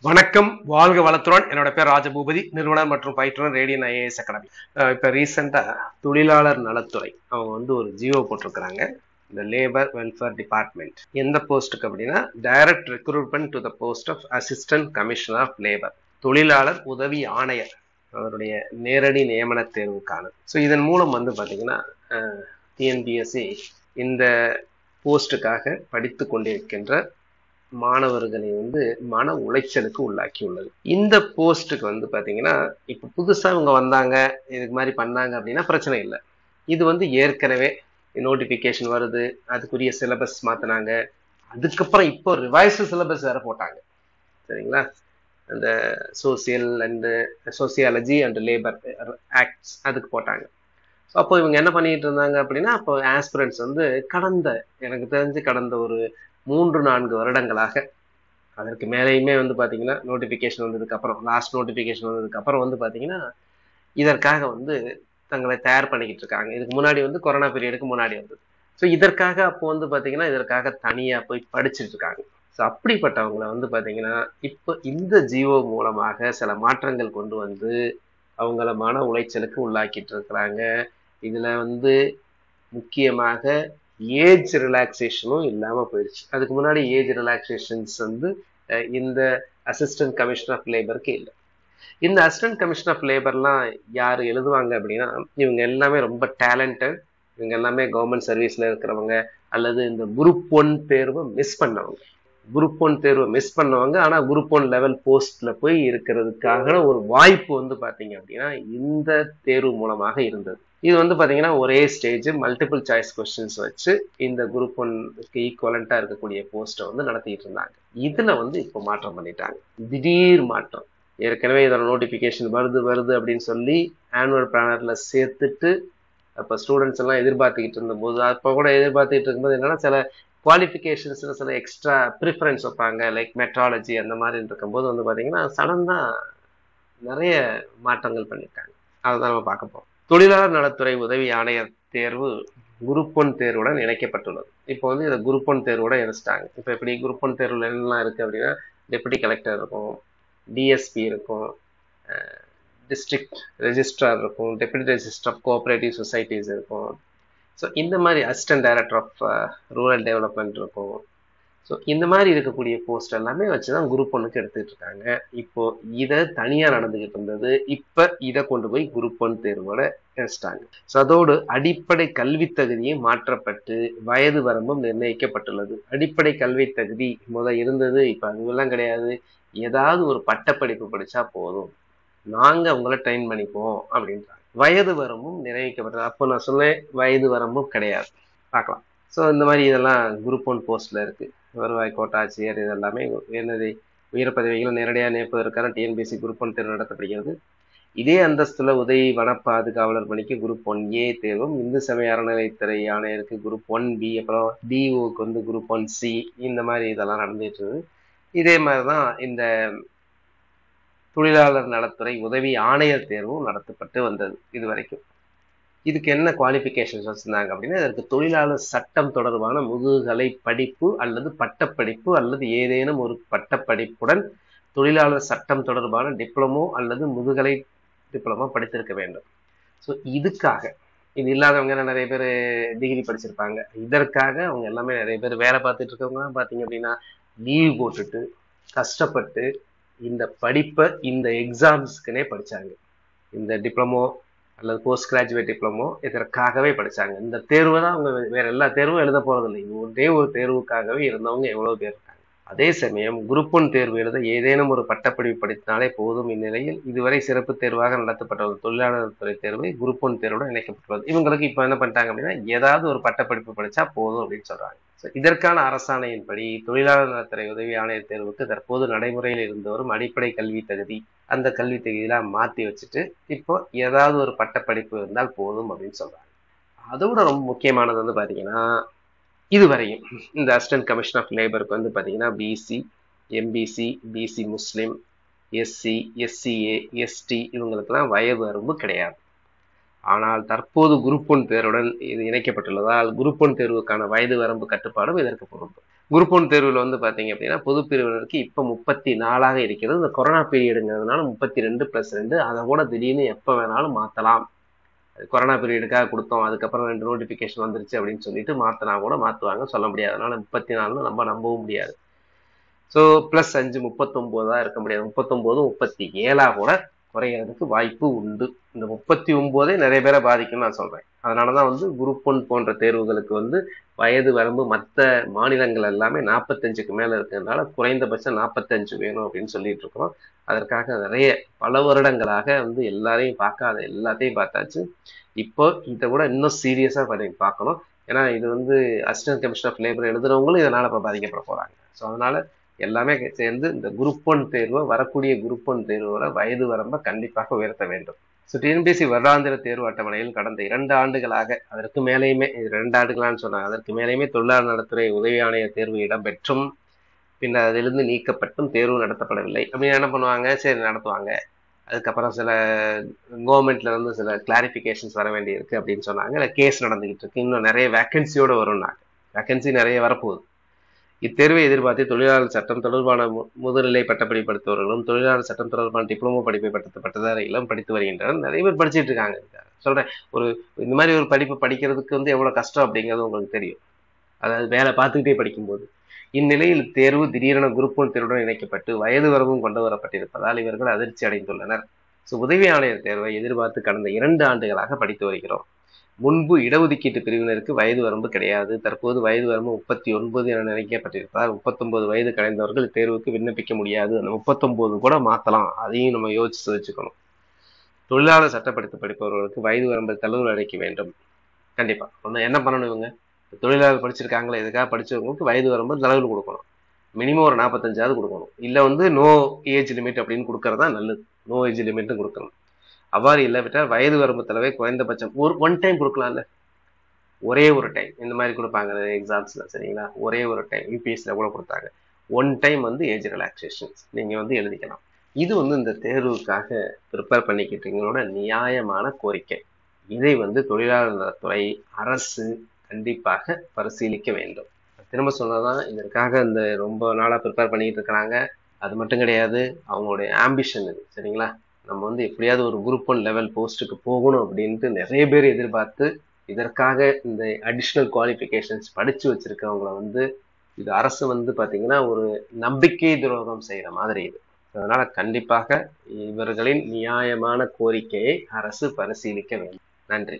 வணக்கம், வாழ்க வளத்துடன். என்னோட பேர் ராஜபூபதி, நிறுவனர் மற்றும் பயிற்றுனர் ரேடியன் ஐஏஎஸ் அகாடமி. இப்ப ரீசெண்டா தொழிலாளர் நலத்துறை அவங்க ஒரு ஜியோ போட்டிருக்கிறாங்க. இந்த லேபர் வெல்ஃபேர் டிபார்ட்மெண்ட் எந்த போஸ்ட்டுக்கு அப்படின்னா direct recruitment to the post of assistant commissioner of labour, தொழிலாளர் உதவி ஆணையர், அவருடைய நேரடி நியமன தேர்வுக்கான. ஸோ இதன் மூலம் பாத்தீங்கன்னா டிஎன்பிஎஸ்சி இந்த போஸ்டுக்காக படித்து கொண்டிருக்கின்ற மாணவர்களை மன உளைச்சலுக்கு உள்ளாக்கி உள்ளது. இந்த போஸ்ட்டுக்கு பாத்தீங்கன்னா இப்ப புதுசா இவங்க வந்தாங்க, இதுக்கு மாதிரி பண்ணாங்க அப்படின்னா பிரச்சனை இல்லை. இது ஏற்கனவே நோட்டிபிகேஷன் வருது, அதுக்குரிய சிலபஸ் மாத்தினாங்க, அதுக்கப்புறம் இப்போ ரிவைஸ்டு சிலபஸ் வேற போட்டாங்க. சரிங்களா? அந்த social and sociology and labour acts அதுக்கு போட்டாங்க. அப்போ இவங்க என்ன பண்ணிட்டு இருந்தாங்க அப்படின்னா, அப்போ ஆஸ்பிரண்ட்ஸ் எனக்கு தெரிஞ்சு கடந்த ஒரு 3-4 வருடங்களாக, அதற்கு மேலேயுமே பாத்தீங்கன்னா நோட்டிபிகேஷன் வந்ததுக்கு அப்புறம், லாஸ்ட் நோட்டிபிகேஷன் வந்ததுக்கு அப்புறம் பாத்தீங்கன்னா இதற்காக தங்களை தயார் பண்ணிக்கிட்டு இருக்காங்க. இதுக்கு முன்னாடி கொரோனா பீரியடுக்கு முன்னாடி வந்தது. ஸோ இதற்காக அப்போ பாத்தீங்கன்னா இதற்காக தனியா போய் படிச்சுட்டு இருக்காங்க. ஸோ அப்படிப்பட்டவங்களை பாத்தீங்கன்னா இப்போ இந்த ஜியோ மூலமாக சில மாற்றங்கள் கொண்டு அவங்கள மன உளைச்சலுக்கு உள்ளாக்கிட்டு இருக்கிறாங்க. இதுல முக்கியமாக ஏஜ் ரிலாக்ஸேஷனும் இல்லாம போயிடுச்சு. அதுக்கு முன்னாடி ஏஜ் ரிலாக்ஸேஷன்ஸ் இந்த அசிஸ்டன்ட் கமிஷனர் ஆஃப் லேபருக்கு இல்லை. இந்த அசிஸ்டன்ட் கமிஷனர் ஆஃப் லேபர்லாம் யாரு எழுதுவாங்க அப்படின்னா, இவங்க எல்லாமே ரொம்ப டேலண்டட், இவங்க எல்லாமே கவர்மெண்ட் சர்வீஸ்ல இருக்கிறவங்க, அல்லது இந்த குரூப் 1 தேர்வை மிஸ் பண்ணவங்க. குரூப் 1 தேர்வை மிஸ் பண்ணவங்க, ஆனா குரூப் 1 லெவல் போஸ்ட்ல போய் இருக்கிறதுக்காக ஒரு வாய்ப்பு பாத்தீங்க அப்படின்னா இந்த தேர்வு மூலமாக இருந்தது. இது பாத்தீங்கன்னா ஒரே ஸ்டேஜ், மல்டிபிள் சாய்ஸ் கொஸ்டின்ஸ் வச்சு இந்த குரூப் 1க்கு ஈக்குவலண்டா இருக்கக்கூடிய போஸ்ட்டை நடத்திட்டு இருந்தாங்க. இதுல இப்போ மாற்றம் பண்ணிட்டாங்க, திடீர் மாற்றம். ஏற்கனவே இதோட நோட்டிபிகேஷன் வருது அப்படின்னு சொல்லி ஆனுவல் பிளானர்ல சேர்த்துட்டு அப்ப ஸ்டூடெண்ட்ஸ் எல்லாம் எதிர்பார்த்துக்கிட்டு இருந்தபோது, அப்ப கூட எதிர்பார்த்துக்கிட்டு இருக்கும்போது என்னன்னா சில குவாலிஃபிகேஷன்ஸ்ல சில எக்ஸ்ட்ரா ப்ரிஃபரன்ஸ் வைப்பாங்க, லைக் மெட்ராலஜி அந்த மாதிரி இருக்கும்போது பாத்தீங்கன்னா சடனா நிறைய மாற்றங்கள் பண்ணியிருக்காங்க. அதுதான் நம்ம பார்க்க போறோம். தொழிலாளர் நலத்துறை உதவி ஆணையர் தேர்வு குரூப் 1 தேர்வுடன் இணைக்கப்பட்டுள்ளது. இப்போ இதை குரூப் 1 தேர்வோட இணைச்சிட்டாங்க. இப்போ எப்படி குரூப் 1 தேர்வுல என்னெல்லாம் இருக்கு அப்படின்னா, டெபுட்டி கலெக்டர் இருக்கும், டிஎஸ்பி இருக்கும், டிஸ்ட்ரிக்ட் ரெஜிஸ்ட்ரார் இருக்கும், deputy register of cooperative societies இருக்கும். ஸோ இந்த மாதிரி assistant director of rural development இருக்கும். ஸோ இந்த மாதிரி இருக்கக்கூடிய போஸ்ட் எல்லாமே வச்சுதான் குரூப் 1க்கு எடுத்துட்டு இருக்காங்க. இப்போ இதை தனியா நடந்துகிட்டு இருந்தது, இப்ப இதை கொண்டு போய் குரூப் 1 தேர்வோட இணைச்சிட்டாங்க. ஸோ அதோடு அடிப்படை கல்வி தகுதியும் மாற்றப்பட்டு வயது வரம்பும் நிர்ணயிக்கப்பட்டுள்ளது. அடிப்படை கல்வி தகுதி இருந்தது, இப்ப அதுவெல்லாம் கிடையாது. ஏதாவது ஒரு பட்டப்படிப்பு படிச்சா போதும், நாங்க உங்களை ட்ரெயின் பண்ணிப்போம் அப்படின்றாங்க. வயது வரம்பும் நிர்ணயிக்கப்பட்டது. அப்போ நான் சொன்னேன் வயது வரம்பும் கிடையாது. பார்க்கலாம். ஸோ இந்த மாதிரி இதெல்லாம் குரூப் 1 போஸ்ட்ல இருக்கு. வருவாய் கோட்டாட்சியர் இதெல்லாமே என்னது உயர் பதவிகளை நேரடியாக நியமிப்பதற்கான டிஎன்பிஎஸ்சி குரூப் 1 தேர்வு நடத்தப்படுகிறது. இதே அந்தஸ்துல உதவி வன பாதுகாவலர் பணிக்கு குரூப் 1A தேர்வும், இந்து சமய அறநிலையத்துறை ஆணையருக்கு குரூப் 1B, அப்புறம் டிஓக்கு குரூப் 1C, இந்த மாதிரி இதெல்லாம் நடந்துட்டு இருக்குது. இதே மாதிரிதான் இந்த தொழிலாளர் நலத்துறை உதவி ஆணையர் தேர்வும் நடத்தப்பட்டு வந்தது இது வரைக்கும். இதுக்கு என்ன குவாலிஃபிகேஷன்ஸ் வச்சிருந்தாங்க அப்படின்னா, இதற்கு தொழிலாளர் சட்டம் தொடர்பான முதுகலை படிப்பு அல்லது பட்டப்படிப்பு அல்லது ஏதேனும் ஒரு பட்டப்படிப்புடன் தொழிலாளர் சட்டம் தொடர்பான டிப்ளமோ அல்லது முதுகலை டிப்ளமோ படித்திருக்க வேண்டும். ஸோ இதுக்காக, இது இல்லாதவங்க நிறைய பேர் டிகிரி படிச்சிருப்பாங்க. இதற்காக அவங்க எல்லாமே நிறைய பேர் வேலை பார்த்துட்டு இருக்கவங்க பாத்தீங்க அப்படின்னா லீவ் போட்டுட்டு கஷ்டப்பட்டு இந்த படிப்பை இந்த எக்ஸாம்ஸ்க்குனே படிச்சாங்க. இந்த டிப்ளமோ அல்லது போஸ்ட் கிராஜுவேட் டிப்ளமோ இதற்காகவே படிச்சாங்க. இந்த தேர்வை தான் அவங்க வேற எல்லா தேர்வும் எழுத போறதில்லை. இது ஒரே ஒரு தேர்வுக்காகவே இருந்தவங்க எவ்வளவு பேர் இருக்காங்க. அதே சமயம் குரூப் 1 தேர்வு எழுத ஏதேனும் ஒரு பட்டப்படிப்பு படித்தாலே போதும். இந்நிலையில் இதுவரை சிறப்பு தேர்வாக நடத்தப்பட்ட ஒரு தொழிலாளர் துறை தேர்வு குரூப் 1 தேர்வுடன் இணைக்கப்பட்டுள்ளது. இவங்களுக்கு இப்ப என்ன பண்ணிட்டாங்க அப்படின்னா, ஏதாவது ஒரு பட்டப்படிப்பு படிச்சா போதும் அப்படின்னு சொல்றாங்க. இதற்கான அரசாணையின்படி தொழிலாளர் நலத்துறை உதவி ஆணையர் தேர்வுக்கு தற்போது நடைமுறையில் இருந்து வரும் அடிப்படை கல்வி தகுதி, அந்த கல்வி தகுதியெல்லாம் மாற்றி வச்சுட்டு இப்போ ஏதாவது ஒரு பட்டப்படிப்பு இருந்தால் போதும் அப்படின்னு சொல்றாங்க. அதோட ரொம்ப முக்கியமானது பாத்தீங்கன்னா, இதுவரையும் இந்த அசிஸ்டன்ட் கமிஷன் ஆஃப் லேபருக்கு பாத்தீங்கன்னா பிசி, எம்பிசி, பிசி முஸ்லிம், எஸ்சி, எஸ்சிஏ, எஸ்டி இவங்களுக்கெல்லாம் வயது வரம்பு கிடையாது. ஆனால் தற்போது குரூப் 1 தேர்வுடன் இது இணைக்கப்பட்டுள்ளதால் குரூப் 1 தேர்வுக்கான வயது வரம்பு கட்டுப்பாடும் இதற்கு பொருந்தும். குரூப் 1 தேர்வில் வந்து பாத்தீங்க அப்படின்னா பொது பிரிவினருக்கு இப்ப 34 இருக்கிறது. இந்த கொரோனா பீரியடுங்கிறதுனால 32+2 அதை கூட திடீர்னு எப்ப வேணாலும் மாத்தலாம். கொரோனா பீரியடுக்காக கொடுத்தோம், அதுக்கப்புறம் 2 நோட்டிபிகேஷன் வந்துருச்சு அப்படின்னு சொல்லிட்டு மாத்தினா கூட மாத்துவாங்க, சொல்ல முடியாது. அதனால 34 நம்ம நம்பவும் முடியாது. ஸோ +5 39 இருக்க முடியாது. 39 37 கூட குறைகிறதுக்கு வாய்ப்பு உண்டு. இந்த 39 நிறைய பேரை பாதிக்கும்னு நான் சொல்றேன். அதனாலதான் வந்து குரூப் 1 போன்ற தேர்வுகளுக்கு வந்து வயது வரம்பு மற்ற மாநிலங்கள் எல்லாமே 45க்கு மேல இருக்கிறதுனால குறைந்தபட்சம் 45 வேணும் அப்படின்னு சொல்லிட்டு இருக்கிறோம். அதற்காக நிறைய பல வருடங்களாக வந்து எல்லாரையும் பார்க்காத எல்லாத்தையும் பார்த்தாச்சு. இப்போ இதை கூட இன்னும் சீரியஸா பண்ணி பார்க்கணும். ஏன்னா இது வந்து அசிஸ்டன்ட் கமிஷனர் ஆஃப் லேபர் எழுதுறவங்களும் இதனால இப்ப பாதிக்கப்பட போறாங்க. ஸோ அதனால எல்லாமே சேர்ந்து இந்த குரூப் 1 தேர்வை வரக்கூடிய குரூப் 1 தேர்வோட வயது வரம்பை கண்டிப்பாக உயர்த்த வேண்டும். ஸோ டிஎன்பிஎஸ்சி வருடாந்திர தேர்வு அட்டவணையில் கடந்த 2 ஆண்டுகளாக அதற்கு மேலேயுமே 2 ஆண்டுகளான்னு சொன்னாங்க, அதற்கு மேலேயுமே தொழிலாளர் நலத்துறை உதவி ஆணைய தேர்வு இடம்பெற்றும் பின்னர் அதிலிருந்து நீக்கப்பட்டும் தேர்வு நடத்தப்படவில்லை. அப்படின்னு என்ன பண்ணுவாங்க, சரி நடத்துவாங்க, அதுக்கப்புறம் சில கவர்மெண்ட்ல இருந்து சில கிளாரிபிகேஷன்ஸ் வர வேண்டி இருக்கு அப்படின்னு சொன்னாங்க. இல்லை கேஸ் நடந்துகிட்டு இருக்கு, இன்னும் நிறைய வேக்கன்சியோட வரும்னாங்க. வேக்கன்சி நிறைய வரப்போகுது. இத்தேர்வை எதிர்பார்த்து தொழிலாளர் சட்டம் தொடர்பான முதுநிலை பட்டப்படிப்பு படித்தவர்களும் தொழிலாளர் சட்டம் தொடர்பான டிப்ளமோ படிப்பை பட்டதாரிகளும் படித்து வருகின்றனர். நிறைய பேர் படிச்சுட்டு இருக்காங்க. சொல்றேன், இந்த மாதிரி ஒரு படிப்பு படிக்கிறதுக்கு வந்து எவ்வளவு கஷ்டம் அப்படிங்கிறது உங்களுக்கு தெரியும். அதாவது வேலை பார்த்துக்கிட்டே படிக்கும்போது. இந்நிலையில் தேர்வு திடீரென குரூப் 1 தேர்வுடன் இணைக்கப்பட்டு வயது வரம்பும் கொண்டு வரப்பட்டிருப்பதால் இவர்கள் அதிர்ச்சி அடைந்துள்ளனர். உதவி ஆணையர் தேர்வை எதிர்பார்த்து கடந்த 2 ஆண்டுகளாக படித்து வருகிறோம். முன்பு இடஒதுக்கீட்டு பிரிவினருக்கு வயது வரம்பு கிடையாது. தற்போது வயது வரம்பு 39 என நினைக்கப்பட்டிருப்பதால் 39 வயது கலைந்தவர்கள் தேர்வுக்கு விண்ணப்பிக்க முடியாது. அந்த 39 கூட மாத்தலாம், அதையும் நம்ம யோசிச்சு வச்சுக்கணும். தொழிலாளர் சட்டப்படுத்த படிப்பவர்களுக்கு வயது வரம்பை தளர்வு அளிக்க வேண்டும். கண்டிப்பா ஒண்ணு என்ன பண்ணணும், இவங்க தொழிலாளர் படிச்சிருக்காங்களே, இதுக்காக படிச்சவங்களுக்கு வயது வரம்பு தளர்வு கொடுக்கணும். மினிமம் ஒரு 45ஆவது கொடுக்கணும். இல்ல வந்து நோ ஏஜ் லிமிட் அப்படின்னு கொடுக்கறதா நல்லது. நோ ஏஜ் லிமிட் கொடுக்கணும். அவ்வாறு இல்லாவிட்டால் வயது வரம்பு தளவை குறைந்தபட்சம் ஒன் டைம் கொடுக்கலாம்ல, ஒரே ஒரு டைம். இந்த மாதிரி கொடுப்பாங்க எக்ஸாம்ஸ்ல, சரிங்களா? ஒரே ஒரு டைம் யூபிஎஸ்சில கூட கொடுத்தாங்க. ஒன் டைம் வந்து ஏஜ் ரிலாக்ஸேஷன் நீங்க வந்து எழுதிக்கலாம். இது வந்து இந்த தேர்வுக்காக ப்ரிப்பேர் பண்ணிக்கிட்டீங்களோட நியாயமான கோரிக்கை. இதை வந்து தொழிலாளர் நலத்துறை அரசு கண்டிப்பாக பரிசீலிக்க வேண்டும். திரும்ப சொன்னதான், இதற்காக இந்த ரொம்ப நாளா ப்ரிப்பேர் பண்ணிட்டு இருக்கிறாங்க. அது மட்டும் கிடையாது, அவங்களுடைய ஆம்பிஷன் இது, சரிங்களா? நம்ம வந்து எப்படியாவது ஒரு குரூப் 1 லெவல் போஸ்ட்டுக்கு போகணும் அப்படின்ட்டு நிறைய பேர் எதிர்பார்த்து இதற்காக இந்த அடிஷ்னல் குவாலிஃபிகேஷன்ஸ் படிச்சு வச்சிருக்கவங்களை வந்து இது அரசு வந்து பாத்தீங்கன்னா ஒரு நம்பிக்கை துரோகம் செய்யற மாதிரி இது. அதனால கண்டிப்பாக இவர்களின் நியாயமான கோரிக்கையை அரசு பரிசீலிக்க வேண்டும். நன்றி.